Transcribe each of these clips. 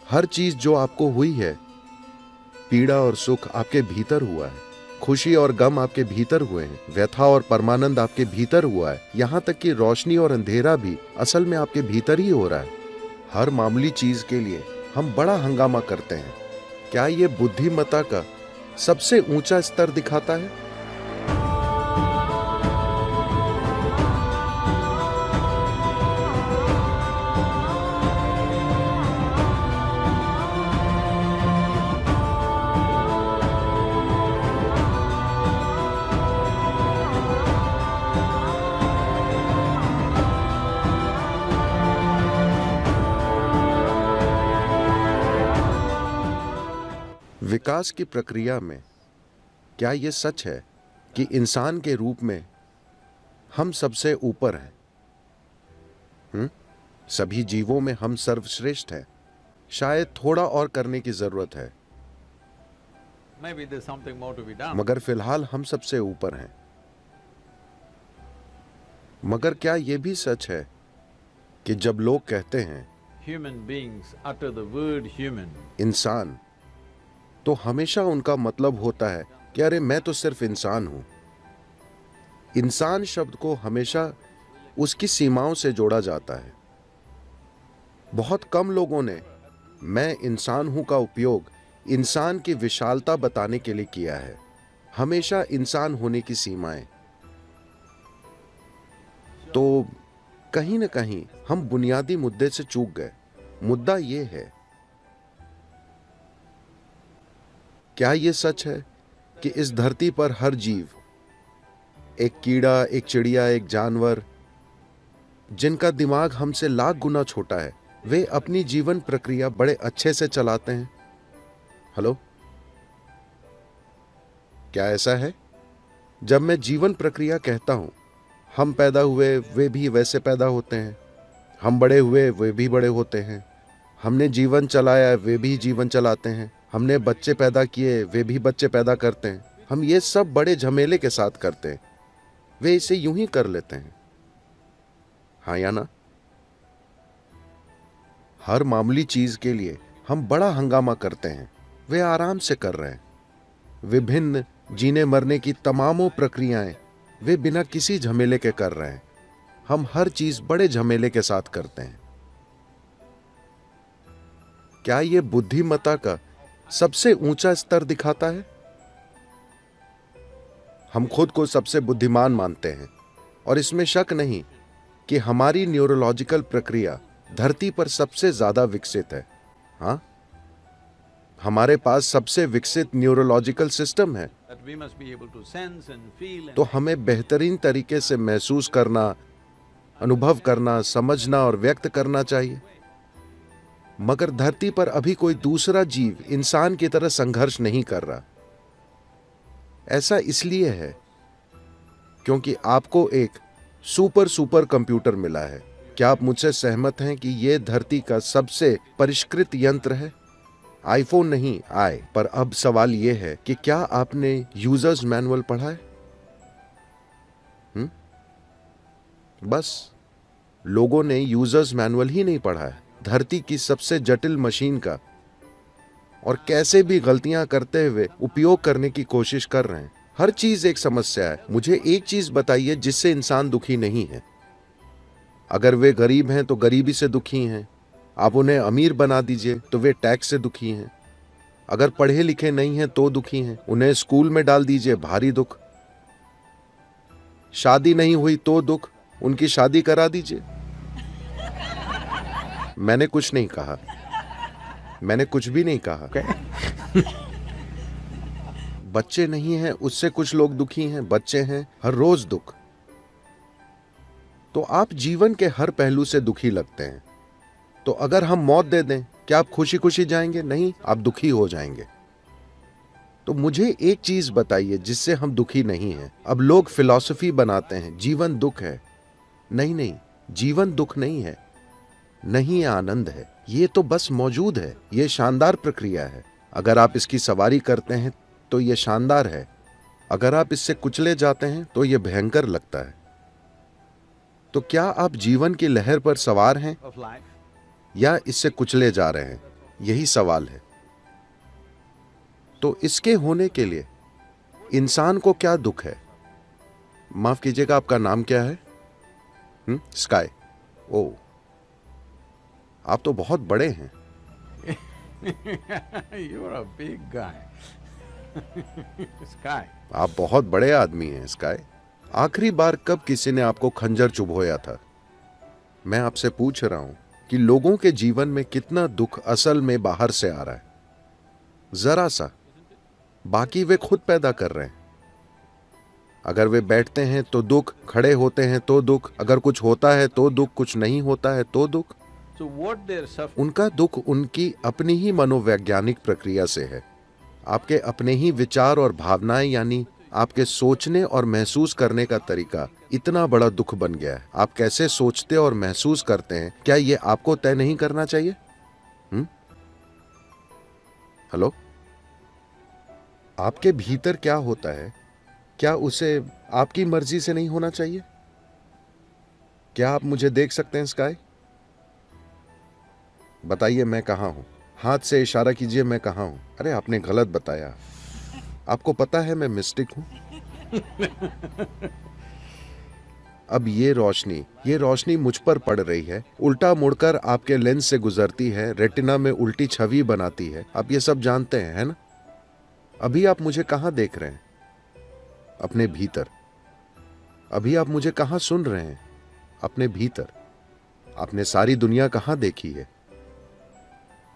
हर चीज जो आपको हुई है, पीड़ा और सुख आपके भीतर हुआ है, खुशी और गम आपके भीतर हुए हैं, व्यथा और परमानंद आपके भीतर हुआ है, यहाँ तक कि रोशनी और अंधेरा भी असल में आपके भीतर ही हो रहा है। हर मामूली चीज के लिए हम बड़ा हंगामा करते हैं। क्या ये बुद्धिमत्ता का सबसे ऊंचा स्तर दिखाता है? विकास की प्रक्रिया में क्या यह सच है कि इंसान के रूप में हम सबसे ऊपर हैं? सभी जीवों में हम सर्वश्रेष्ठ हैं। शायद थोड़ा और करने की जरूरत है, Maybe there's something more to be done. मगर फिलहाल हम सबसे ऊपर हैं। मगर क्या यह भी सच है कि जब लोग कहते हैं Human beings utter the word human. इंसान, तो हमेशा उनका मतलब होता है कि अरे मैं तो सिर्फ इंसान हूं। इंसान शब्द को हमेशा उसकी सीमाओं से जोड़ा जाता है। बहुत कम लोगों ने मैं इंसान हूं का उपयोग इंसान की विशालता बताने के लिए किया है। हमेशा इंसान होने की सीमाएं। तो कहीं ना कहीं हम बुनियादी मुद्दे से चूक गए। मुद्दा यह है, क्या यह सच है कि इस धरती पर हर जीव, एक कीड़ा, एक चिड़िया, एक जानवर, जिनका दिमाग हमसे लाख गुना छोटा है, वे अपनी जीवन प्रक्रिया बड़े अच्छे से चलाते हैं? हेलो, क्या ऐसा है? जब मैं जीवन प्रक्रिया कहता हूं, हम पैदा हुए वे भी वैसे पैदा होते हैं, हम बड़े हुए वे भी बड़े होते हैं, हमने जीवन चलाया वे भी जीवन चलाते हैं, हमने बच्चे पैदा किए वे भी बच्चे पैदा करते हैं। हम ये सब बड़े झमेले के साथ करते हैं। वे इसे यूं ही कर लेते हैं, हाँ या ना? हर मामूली चीज के लिए हम बड़ा हंगामा करते हैं। वे आराम से कर रहे हैं। विभिन्न जीने मरने की तमामों प्रक्रियाएं वे बिना किसी झमेले के कर रहे हैं। हम हर चीज बड़े झमेले के साथ करते हैं। क्या यह बुद्धिमत्ता का सबसे ऊंचा स्तर दिखाता है? हम खुद को सबसे बुद्धिमान मानते हैं और इसमें शक नहीं कि हमारी न्यूरोलॉजिकल प्रक्रिया धरती पर सबसे ज्यादा विकसित है। हाँ, हमारे पास सबसे विकसित न्यूरोलॉजिकल सिस्टम है। That we must be able to sense and feel and तो हमें बेहतरीन तरीके से महसूस करना, अनुभव करना, समझना और व्यक्त करना चाहिए। मगर धरती पर अभी कोई दूसरा जीव इंसान की तरह संघर्ष नहीं कर रहा। ऐसा इसलिए है क्योंकि आपको एक सुपर कंप्यूटर मिला है। क्या आप मुझसे सहमत हैं कि यह धरती का सबसे परिष्कृत यंत्र है? आईफोन नहीं आए, पर अब सवाल यह है कि क्या आपने यूजर्स मैनुअल पढ़ा है? बस लोगों ने यूजर्स मैनुअल ही नहीं पढ़ा है। धरती की सबसे जटिल मशीन का और कैसे भी गलतियां करते हुए उपयोग करने की कोशिश कर रहे हैं। हर चीज एक समस्या है। मुझे एक चीज बताइए जिससे इंसान दुखी नहीं है। अगर वे गरीब हैं तो गरीबी से दुखी हैं। आप उन्हें अमीर बना दीजिए तो वे टैक्स से दुखी हैं। अगर पढ़े लिखे नहीं हैं तो दुखी हैं। उन्हें स्कूल में डाल दीजिए, भारी दुख। शादी नहीं हुई तो दुख, उनकी शादी करा दीजिए। मैंने कुछ नहीं कहा, मैंने कुछ भी नहीं कहा। बच्चे नहीं हैं उससे कुछ लोग दुखी हैं, बच्चे हैं हर रोज दुख। तो आप जीवन के हर पहलू से दुखी लगते हैं। तो अगर हम मौत दे दें, क्या आप खुशी खुशी जाएंगे? नहीं, आप दुखी हो जाएंगे। तो मुझे एक चीज बताइए जिससे हम दुखी नहीं हैं। अब लोग फिलॉसफी बनाते हैं, जीवन दुख है। नहीं, जीवन दुख नहीं है, नहीं, आनंद है। ये तो बस मौजूद है। ये शानदार प्रक्रिया है। अगर आप इसकी सवारी करते हैं तो ये शानदार है। अगर आप इससे कुचले जाते हैं तो ये भयंकर लगता है। तो क्या आप जीवन की लहर पर सवार हैं of life. या इससे कुचले जा रहे हैं? यही सवाल है। तो इसके होने के लिए इंसान को क्या दुख है? माफ कीजिएगा, आपका नाम क्या है? स्काई। ओ, आप तो बहुत बड़े हैं। You're a big guy. Sky. आप बहुत बड़े आदमी हैं स्काई। आखिरी बार कब किसी ने आपको खंजर चुभोया था? मैं आपसे पूछ रहा हूं कि लोगों के जीवन में कितना दुख असल में बाहर से आ रहा है? जरा सा। बाकी वे खुद पैदा कर रहे हैं। अगर वे बैठते हैं तो दुख, खड़े होते हैं तो दुख, अगर कुछ होता है तो दुख, कुछ नहीं होता है तो दुख। So what they're suffering, उनका दुख उनकी अपनी ही मनोवैज्ञानिक प्रक्रिया से है। आपके अपने ही विचार और भावनाएं, यानी आपके सोचने और महसूस करने का तरीका इतना बड़ा दुख बन गया है। आप कैसे सोचते और महसूस करते हैं, क्या ये आपको तय नहीं करना चाहिए? हेलो, आपके भीतर क्या होता है, क्या उसे आपकी मर्जी से नहीं होना चाहिए? क्या आप मुझे देख सकते हैं स्काई? बताइए मैं कहां हूं? हाथ से इशारा कीजिए, मैं कहां हूं? अरे आपने गलत बताया। आपको पता है मैं मिस्टिक हूं। अब ये रोशनी मुझ पर पड़ रही है, उल्टा मुड़कर आपके लेंस से गुजरती है, रेटिना में उल्टी छवि बनाती है। आप ये सब जानते हैं, है ना? अभी आप मुझे कहां देख रहे हैं? अपने भीतर। अभी आप मुझे कहां सुन रहे हैं? अपने भीतर। आपने सारी दुनिया कहां देखी है?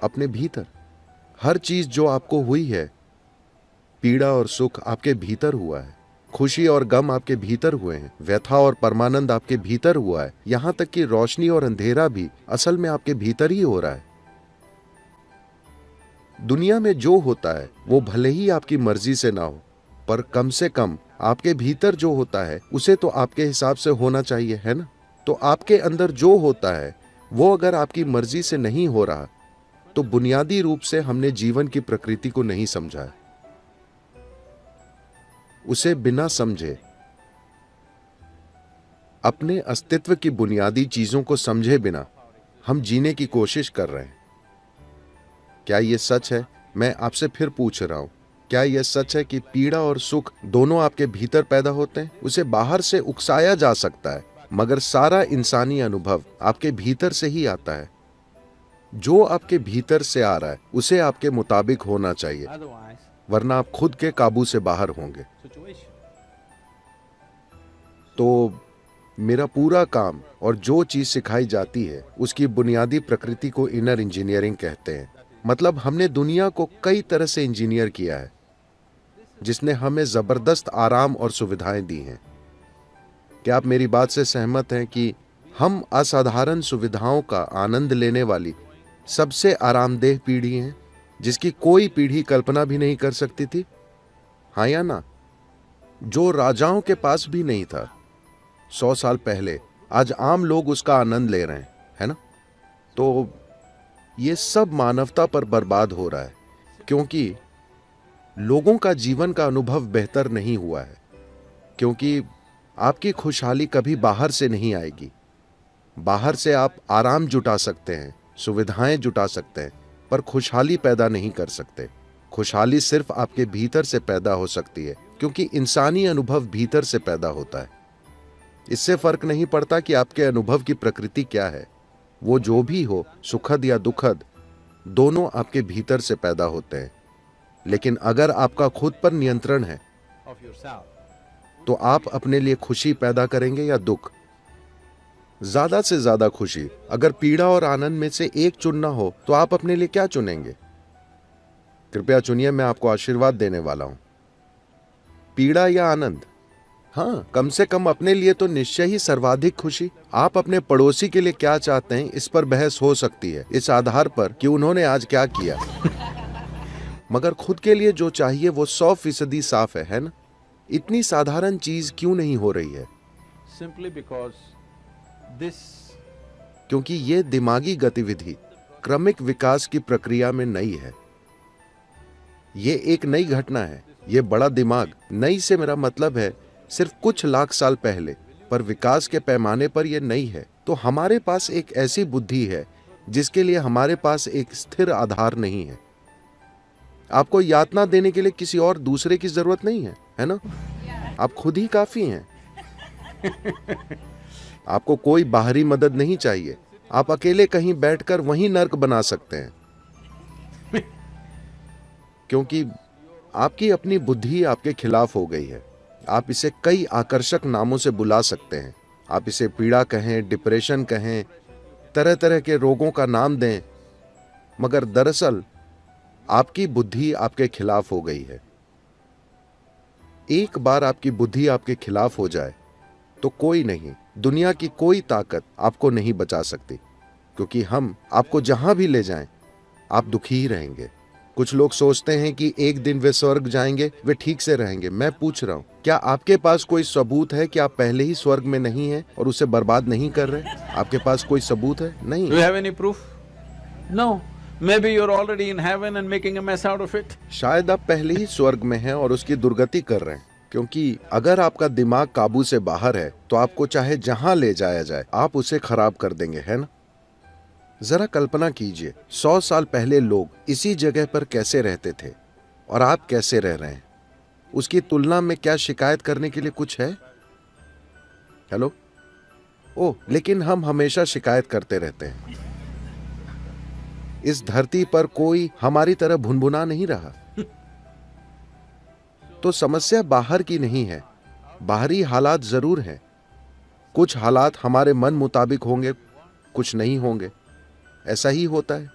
अपने भीतर। हर चीज जो आपको हुई है, पीड़ा और सुख आपके भीतर हुआ है, खुशी और गम आपके भीतर हुए हैं, व्यथा और परमानंद आपके भीतर हुआ है, यहां तक कि रोशनी और अंधेरा भी असल में आपके भीतर ही हो रहा है। दुनिया में जो होता है वो भले ही आपकी मर्जी से ना हो, पर कम से कम आपके भीतर जो होता है उसे तो आपके हिसाब से होना चाहिए, है ना? तो आपके अंदर जो होता है वो अगर आपकी मर्जी से नहीं हो रहा, तो बुनियादी रूप से हमने जीवन की प्रकृति को नहीं समझा है। उसे बिना समझे, अपने अस्तित्व की बुनियादी चीजों को समझे बिना हम जीने की कोशिश कर रहे हैं। क्या यह सच है? मैं आपसे फिर पूछ रहा हूं, क्या यह सच है कि पीड़ा और सुख दोनों आपके भीतर पैदा होते हैं? उसे बाहर से उकसाया जा सकता है, मगर सारा इंसानी अनुभव आपके भीतर से ही आता है। जो आपके भीतर से आ रहा है उसे आपके मुताबिक होना चाहिए, otherwise वरना आप खुद के काबू से बाहर होंगे। situation. तो मेरा पूरा काम और जो चीज सिखाई जाती है उसकी बुनियादी प्रकृति को इनर इंजीनियरिंग कहते हैं। मतलब हमने दुनिया को कई तरह से इंजीनियर किया है, जिसने हमें जबरदस्त आराम और सुविधाएं दी हैं। क्या आप मेरी बात से सहमत हैं कि हम असाधारण सुविधाओं का आनंद लेने वाली सबसे आरामदेह पीढ़ी हैं, जिसकी कोई पीढ़ी कल्पना भी नहीं कर सकती थी? हाँ या ना? जो राजाओं के पास भी नहीं था 100 साल पहले, आज आम लोग उसका आनंद ले रहे हैं, है ना? तो ये सब मानवता पर बर्बाद हो रहा है, क्योंकि लोगों का जीवन का अनुभव बेहतर नहीं हुआ है। क्योंकि आपकी खुशहाली कभी बाहर से नहीं आएगी। बाहर से आप आराम जुटा सकते हैं, सुविधाएं जुटा सकते हैं, पर खुशहाली पैदा नहीं कर सकते। खुशहाली सिर्फ आपके भीतर से पैदा हो सकती है, क्योंकि इंसानी अनुभव भीतर से पैदा होता है। इससे फर्क नहीं पड़ता कि आपके अनुभव की प्रकृति क्या है। वो जो भी हो, सुखद या दुखद, दोनों आपके भीतर से पैदा होते हैं। लेकिन अगर आपका खुद पर नियंत्रण है, Of yourself. तो आप अपने लिए खुशी पैदा करेंगे या दुख? ज्यादा से ज्यादा खुशी। अगर पीड़ा और आनंद में से एक चुनना हो तो आप अपने लिए क्या चुनेंगे? कृपया चुनिए, मैं आपको आशीर्वाद देने वाला हूं। पीड़ा या आनंद? हाँ, कम से कम अपने लिए तो निश्चय ही सर्वाधिक खुशी। आप अपने पड़ोसी के लिए क्या चाहते हैं, इस पर बहस हो सकती है, इस आधार पर कि उन्होंने आज क्या किया। मगर खुद के लिए जो चाहिए वो 100% साफ है ना? इतनी साधारण चीज क्यों नहीं हो रही है? Simply because this क्योंकि ये दिमागी गतिविधि क्रमिक विकास की प्रक्रिया में नई है। ये एक नई घटना है। ये बड़ा दिमाग, नई से मेरा मतलब है सिर्फ कुछ लाख साल पहले, पर विकास के पैमाने पर यह नई है। तो हमारे पास एक ऐसी बुद्धि है जिसके लिए हमारे पास एक स्थिर आधार नहीं है। आपको यातना देने के लिए किसी और दूसरे की जरूरत नहीं है ना? आप खुद ही काफी हैं। आपको कोई बाहरी मदद नहीं चाहिए। आप अकेले कहीं बैठकर वहीं नर्क बना सकते हैं, क्योंकि आपकी अपनी बुद्धि आपके खिलाफ हो गई है। आप इसे कई आकर्षक नामों से बुला सकते हैं। आप इसे पीड़ा कहें, डिप्रेशन कहें, तरह तरह के रोगों का नाम दें, मगर दरअसल आपकी बुद्धि आपके खिलाफ हो गई है। एक बार आपकी बुद्धि आपके खिलाफ हो जाए तो कोई नहीं, दुनिया की कोई ताकत आपको नहीं बचा सकती, क्योंकि हम आपको जहां भी ले जाएं आप दुखी ही रहेंगे। कुछ लोग सोचते हैं कि एक दिन वे स्वर्ग जाएंगे, वे ठीक से रहेंगे। मैं पूछ रहा हूं, क्या आपके पास कोई सबूत है कि आप पहले ही स्वर्ग में नहीं हैं और उसे बर्बाद नहीं कर रहे? आपके पास कोई सबूत है? नहीं। Do you have any proof? No. Maybe you're already in heaven and making a mess out of it. शायद आप पहले ही स्वर्ग में हैं और उसकी दुर्गति कर रहे हैं, क्योंकि अगर आपका दिमाग काबू से बाहर है तो आपको चाहे जहां ले जाया जाए आप उसे खराब कर देंगे, है ना? जरा कल्पना कीजिए, 100 साल पहले लोग इसी जगह पर कैसे रहते थे और आप कैसे रह रहे हैं। उसकी तुलना में क्या शिकायत करने के लिए कुछ है? हेलो? ओह, लेकिन हम हमेशा शिकायत करते रहते हैं। इस धरती पर कोई हमारी तरह भुनभुना नहीं रहा। तो समस्या बाहर की नहीं है, बाहरी हालात जरूर हैं। कुछ हालात हमारे मन मुताबिक होंगे, कुछ नहीं होंगे। ऐसा ही होता है।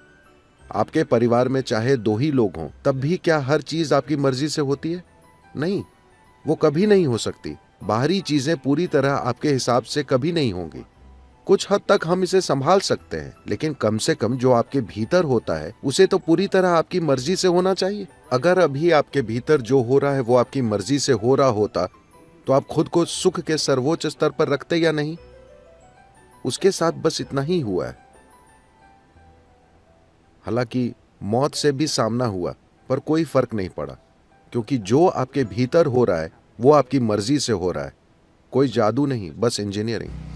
आपके परिवार में चाहे 2 ही लोग हों, तब भी क्या हर चीज आपकी मर्जी से होती है? नहीं, वो कभी नहीं हो सकती। बाहरी चीजें पूरी तरह आपके हिसाब से कभी नहीं होंगी। कुछ हद तक हम इसे संभाल सकते हैं, लेकिन कम से कम जो आपके भीतर होता है उसे तो पूरी तरह आपकी मर्जी से होना चाहिए। अगर अभी आपके भीतर जो हो रहा है वो आपकी मर्जी से हो रहा होता तो आप खुद को सुख के सर्वोच्च स्तर पर रखते या नहीं? उसके साथ बस इतना ही हुआ है। हालांकि मौत से भी सामना हुआ, पर कोई फर्क नहीं पड़ा, क्योंकि जो आपके भीतर हो रहा है वो आपकी मर्जी से हो रहा है। कोई जादू नहीं, बस इंजीनियरिंग।